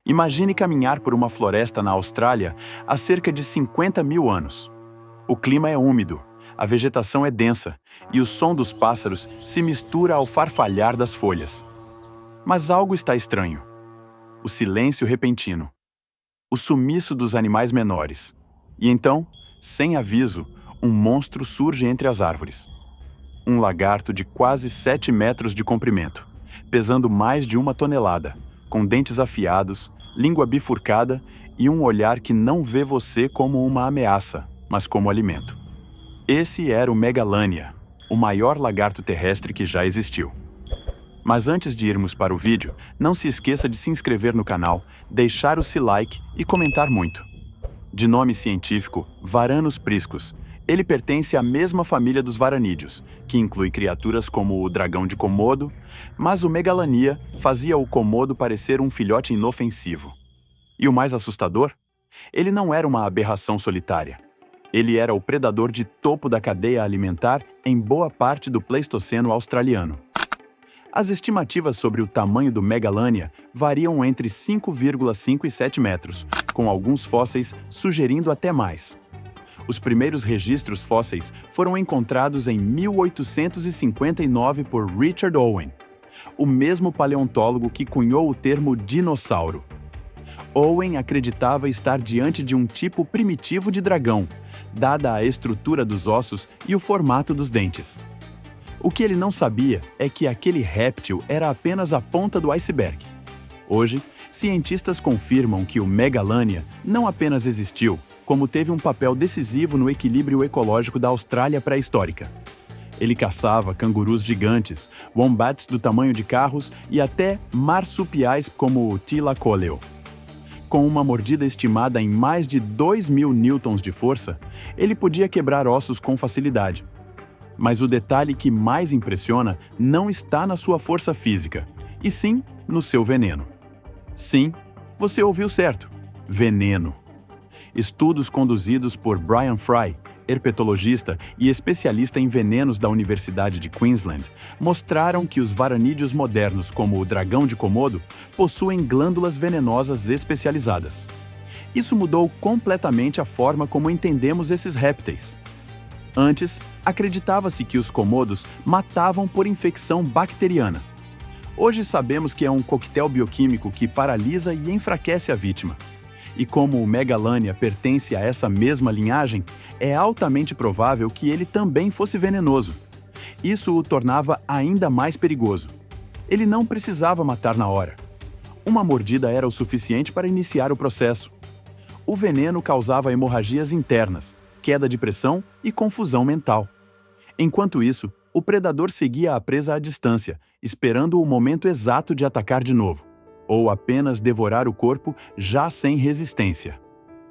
Imagine caminhar por uma floresta na Austrália há cerca de 50 mil anos. O clima é úmido, a vegetação é densa e o som dos pássaros se mistura ao farfalhar das folhas. Mas algo está estranho. O silêncio repentino. O sumiço dos animais menores. E então, sem aviso, um monstro surge entre as árvores. Um lagarto de quase 7 metros de comprimento, pesando mais de 1 tonelada, com dentes afiados, língua bifurcada e um olhar que não vê você como uma ameaça, mas como alimento. Esse era o Megalania, o maior lagarto terrestre que já existiu. Mas antes de irmos para o vídeo, não se esqueça de se inscrever no canal, deixar o seu like e comentar muito. De nome científico, Varanus priscus, ele pertence à mesma família dos varanídeos, que inclui criaturas como o dragão de Komodo, mas o Megalania fazia o Komodo parecer um filhote inofensivo. E o mais assustador? Ele não era uma aberração solitária. Ele era o predador de topo da cadeia alimentar em boa parte do Pleistoceno australiano. As estimativas sobre o tamanho do Megalania variam entre 5,5 e 7 metros, com alguns fósseis sugerindo até mais. Os primeiros registros fósseis foram encontrados em 1859 por Richard Owen, o mesmo paleontólogo que cunhou o termo dinossauro. Owen acreditava estar diante de um tipo primitivo de dragão, dada a estrutura dos ossos e o formato dos dentes. O que ele não sabia é que aquele réptil era apenas a ponta do iceberg. Hoje, cientistas confirmam que o Megalania não apenas existiu, como teve um papel decisivo no equilíbrio ecológico da Austrália pré-histórica. Ele caçava cangurus gigantes, wombats do tamanho de carros e até marsupiais como o tila-coleo. Com uma mordida estimada em mais de 2.000 newtons de força, ele podia quebrar ossos com facilidade. Mas o detalhe que mais impressiona não está na sua força física, e sim no seu veneno. Sim, você ouviu certo. Veneno. Estudos conduzidos por Brian Fry, herpetologista e especialista em venenos da Universidade de Queensland, mostraram que os varanídeos modernos, como o dragão de Komodo, possuem glândulas venenosas especializadas. Isso mudou completamente a forma como entendemos esses répteis. Antes, acreditava-se que os komodos matavam por infecção bacteriana. Hoje sabemos que é um coquetel bioquímico que paralisa e enfraquece a vítima. E como o Megalania pertence a essa mesma linhagem, é altamente provável que ele também fosse venenoso. Isso o tornava ainda mais perigoso. Ele não precisava matar na hora. Uma mordida era o suficiente para iniciar o processo. O veneno causava hemorragias internas, queda de pressão e confusão mental. Enquanto isso, o predador seguia a presa à distância, esperando o momento exato de atacar de novo, ou apenas devorar o corpo já sem resistência.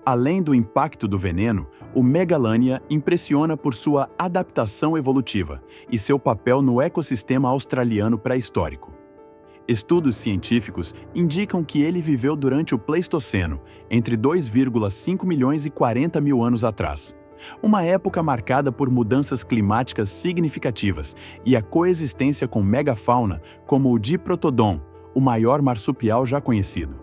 Além do impacto do veneno, o Megalania impressiona por sua adaptação evolutiva e seu papel no ecossistema australiano pré-histórico. Estudos científicos indicam que ele viveu durante o Pleistoceno, entre 2,5 milhões e 40 mil anos atrás. Uma época marcada por mudanças climáticas significativas e a coexistência com megafauna como o Diprotodon, o maior marsupial já conhecido.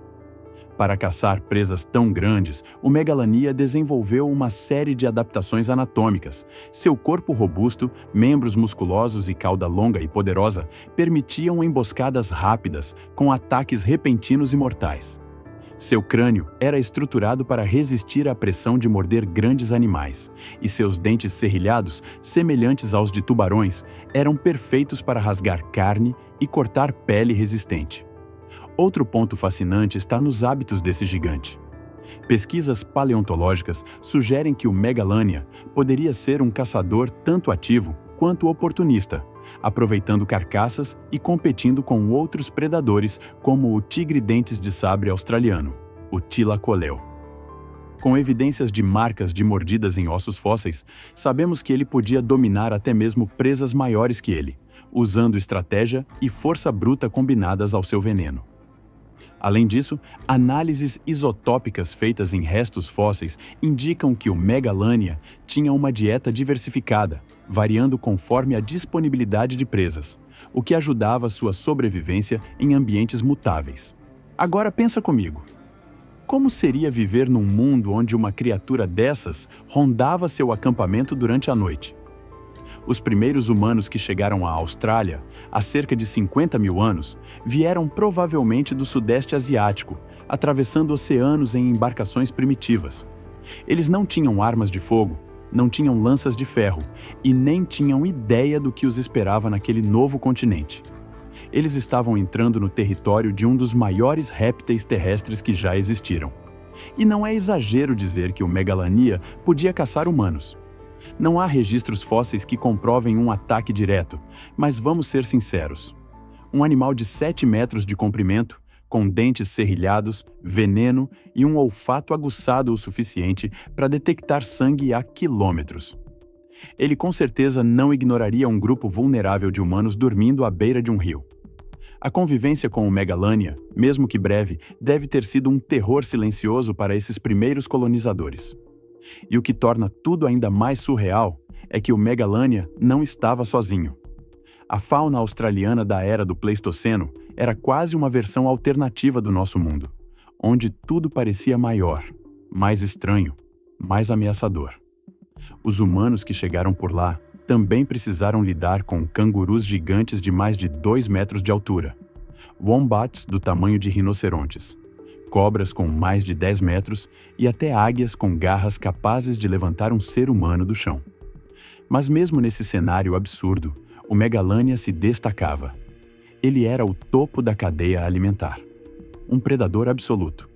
Para caçar presas tão grandes, o Megalania desenvolveu uma série de adaptações anatômicas. Seu corpo robusto, membros musculosos e cauda longa e poderosa permitiam emboscadas rápidas, com ataques repentinos e mortais. Seu crânio era estruturado para resistir à pressão de morder grandes animais, e seus dentes serrilhados, semelhantes aos de tubarões, eram perfeitos para rasgar carne e cortar pele resistente. Outro ponto fascinante está nos hábitos desse gigante. Pesquisas paleontológicas sugerem que o Megalania poderia ser um caçador tanto ativo quanto oportunista, aproveitando carcaças e competindo com outros predadores como o tigre-dentes de sabre australiano, o tila-coleo. Com evidências de marcas de mordidas em ossos fósseis, sabemos que ele podia dominar até mesmo presas maiores que ele, usando estratégia e força bruta combinadas ao seu veneno. Além disso, análises isotópicas feitas em restos fósseis indicam que o Megalania tinha uma dieta diversificada, variando conforme a disponibilidade de presas, o que ajudava sua sobrevivência em ambientes mutáveis. Agora pensa comigo. Como seria viver num mundo onde uma criatura dessas rondava seu acampamento durante a noite? Os primeiros humanos que chegaram à Austrália, há cerca de 50 mil anos, vieram provavelmente do Sudeste Asiático, atravessando oceanos em embarcações primitivas. Eles não tinham armas de fogo, não tinham lanças de ferro e nem tinham ideia do que os esperava naquele novo continente. Eles estavam entrando no território de um dos maiores répteis terrestres que já existiram. E não é exagero dizer que o Megalania podia caçar humanos. Não há registros fósseis que comprovem um ataque direto, mas vamos ser sinceros. Um animal de 7 metros de comprimento, com dentes serrilhados, veneno e um olfato aguçado o suficiente para detectar sangue a quilômetros. Ele com certeza não ignoraria um grupo vulnerável de humanos dormindo à beira de um rio. A convivência com o Megalania, mesmo que breve, deve ter sido um terror silencioso para esses primeiros colonizadores. E o que torna tudo ainda mais surreal é que o Megalania não estava sozinho. A fauna australiana da era do Pleistoceno era quase uma versão alternativa do nosso mundo, onde tudo parecia maior, mais estranho, mais ameaçador. Os humanos que chegaram por lá também precisaram lidar com cangurus gigantes de mais de 2 metros de altura, wombats do tamanho de rinocerontes, cobras com mais de 10 metros e até águias com garras capazes de levantar um ser humano do chão. Mas mesmo nesse cenário absurdo, o Megalania se destacava. Ele era o topo da cadeia alimentar. Um predador absoluto.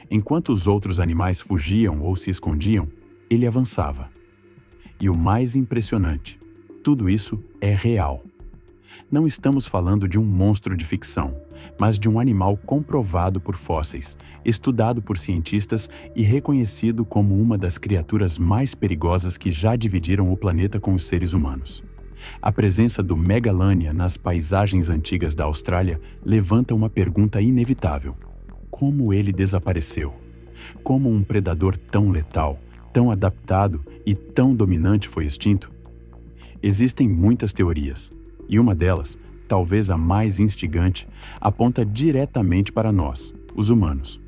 Enquanto os outros animais fugiam ou se escondiam, ele avançava. E o mais impressionante, tudo isso é real. Não estamos falando de um monstro de ficção, mas de um animal comprovado por fósseis, estudado por cientistas e reconhecido como uma das criaturas mais perigosas que já dividiram o planeta com os seres humanos. A presença do Megalania nas paisagens antigas da Austrália levanta uma pergunta inevitável: como ele desapareceu? Como um predador tão letal, tão adaptado e tão dominante foi extinto? Existem muitas teorias, e uma delas, talvez a mais instigante, aponta diretamente para nós, os humanos.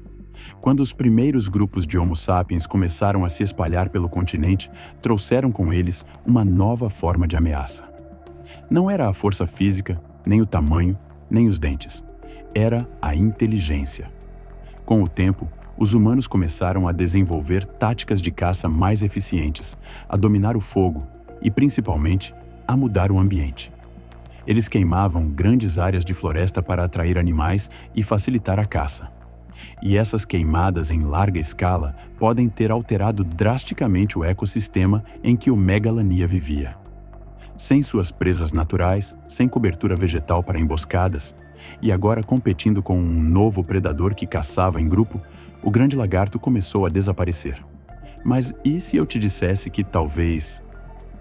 Quando os primeiros grupos de Homo sapiens começaram a se espalhar pelo continente, trouxeram com eles uma nova forma de ameaça. Não era a força física, nem o tamanho, nem os dentes. Era a inteligência. Com o tempo, os humanos começaram a desenvolver táticas de caça mais eficientes, a dominar o fogo e, principalmente, a mudar o ambiente. Eles queimavam grandes áreas de floresta para atrair animais e facilitar a caça. E essas queimadas em larga escala podem ter alterado drasticamente o ecossistema em que o Megalania vivia. Sem suas presas naturais, sem cobertura vegetal para emboscadas, e agora competindo com um novo predador que caçava em grupo, o grande lagarto começou a desaparecer. Mas e se eu te dissesse que talvez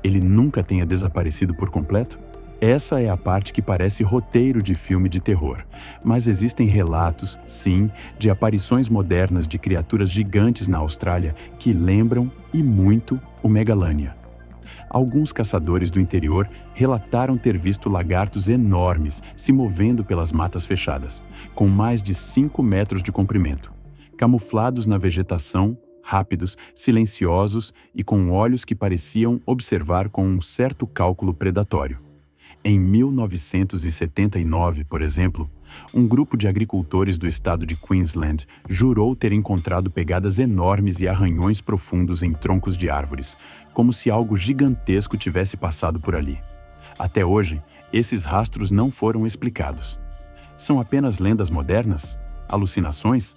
ele nunca tenha desaparecido por completo? Essa é a parte que parece roteiro de filme de terror, mas existem relatos, sim, de aparições modernas de criaturas gigantes na Austrália que lembram, e muito, o Megalania. Alguns caçadores do interior relataram ter visto lagartos enormes se movendo pelas matas fechadas, com mais de 5 metros de comprimento, camuflados na vegetação, rápidos, silenciosos e com olhos que pareciam observar com um certo cálculo predatório. Em 1979, por exemplo, um grupo de agricultores do estado de Queensland jurou ter encontrado pegadas enormes e arranhões profundos em troncos de árvores, como se algo gigantesco tivesse passado por ali. Até hoje, esses rastros não foram explicados. São apenas lendas modernas? Alucinações?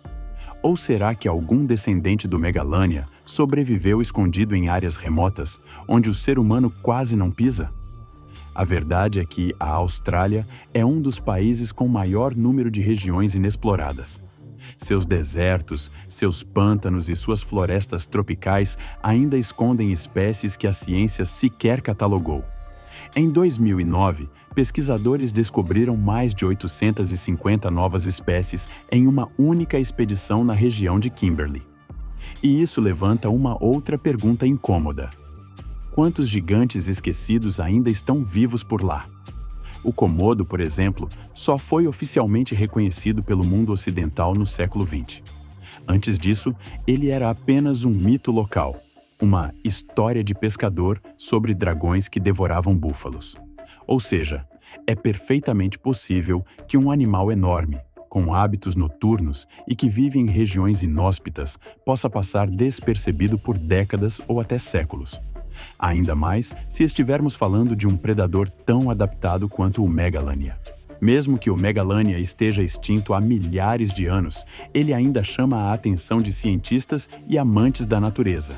Ou será que algum descendente do Megalania sobreviveu escondido em áreas remotas, onde o ser humano quase não pisa? A verdade é que a Austrália é um dos países com maior número de regiões inexploradas. Seus desertos, seus pântanos e suas florestas tropicais ainda escondem espécies que a ciência sequer catalogou. Em 2009, pesquisadores descobriram mais de 850 novas espécies em uma única expedição na região de Kimberley. E isso levanta uma outra pergunta incômoda. Quantos gigantes esquecidos ainda estão vivos por lá? O Komodo, por exemplo, só foi oficialmente reconhecido pelo mundo ocidental no século XX. Antes disso, ele era apenas um mito local, uma história de pescador sobre dragões que devoravam búfalos. Ou seja, é perfeitamente possível que um animal enorme, com hábitos noturnos e que vive em regiões inóspitas, possa passar despercebido por décadas ou até séculos. Ainda mais se estivermos falando de um predador tão adaptado quanto o Megalania. Mesmo que o Megalania esteja extinto há milhares de anos, ele ainda chama a atenção de cientistas e amantes da natureza.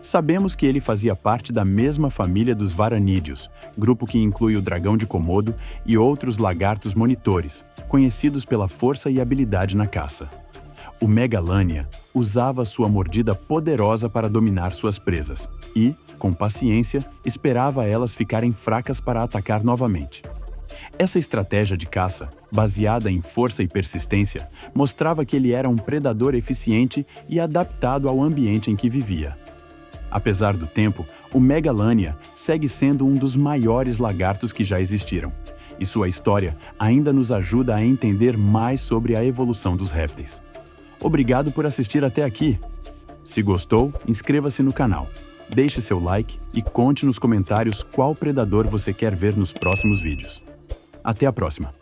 Sabemos que ele fazia parte da mesma família dos varanídeos, grupo que inclui o dragão de Komodo e outros lagartos monitores, conhecidos pela força e habilidade na caça. O Megalania usava sua mordida poderosa para dominar suas presas e, com paciência, esperava elas ficarem fracas para atacar novamente. Essa estratégia de caça, baseada em força e persistência, mostrava que ele era um predador eficiente e adaptado ao ambiente em que vivia. Apesar do tempo, o Megalania segue sendo um dos maiores lagartos que já existiram, e sua história ainda nos ajuda a entender mais sobre a evolução dos répteis. Obrigado por assistir até aqui! Se gostou, inscreva-se no canal, deixe seu like e conte nos comentários qual predador você quer ver nos próximos vídeos. Até a próxima!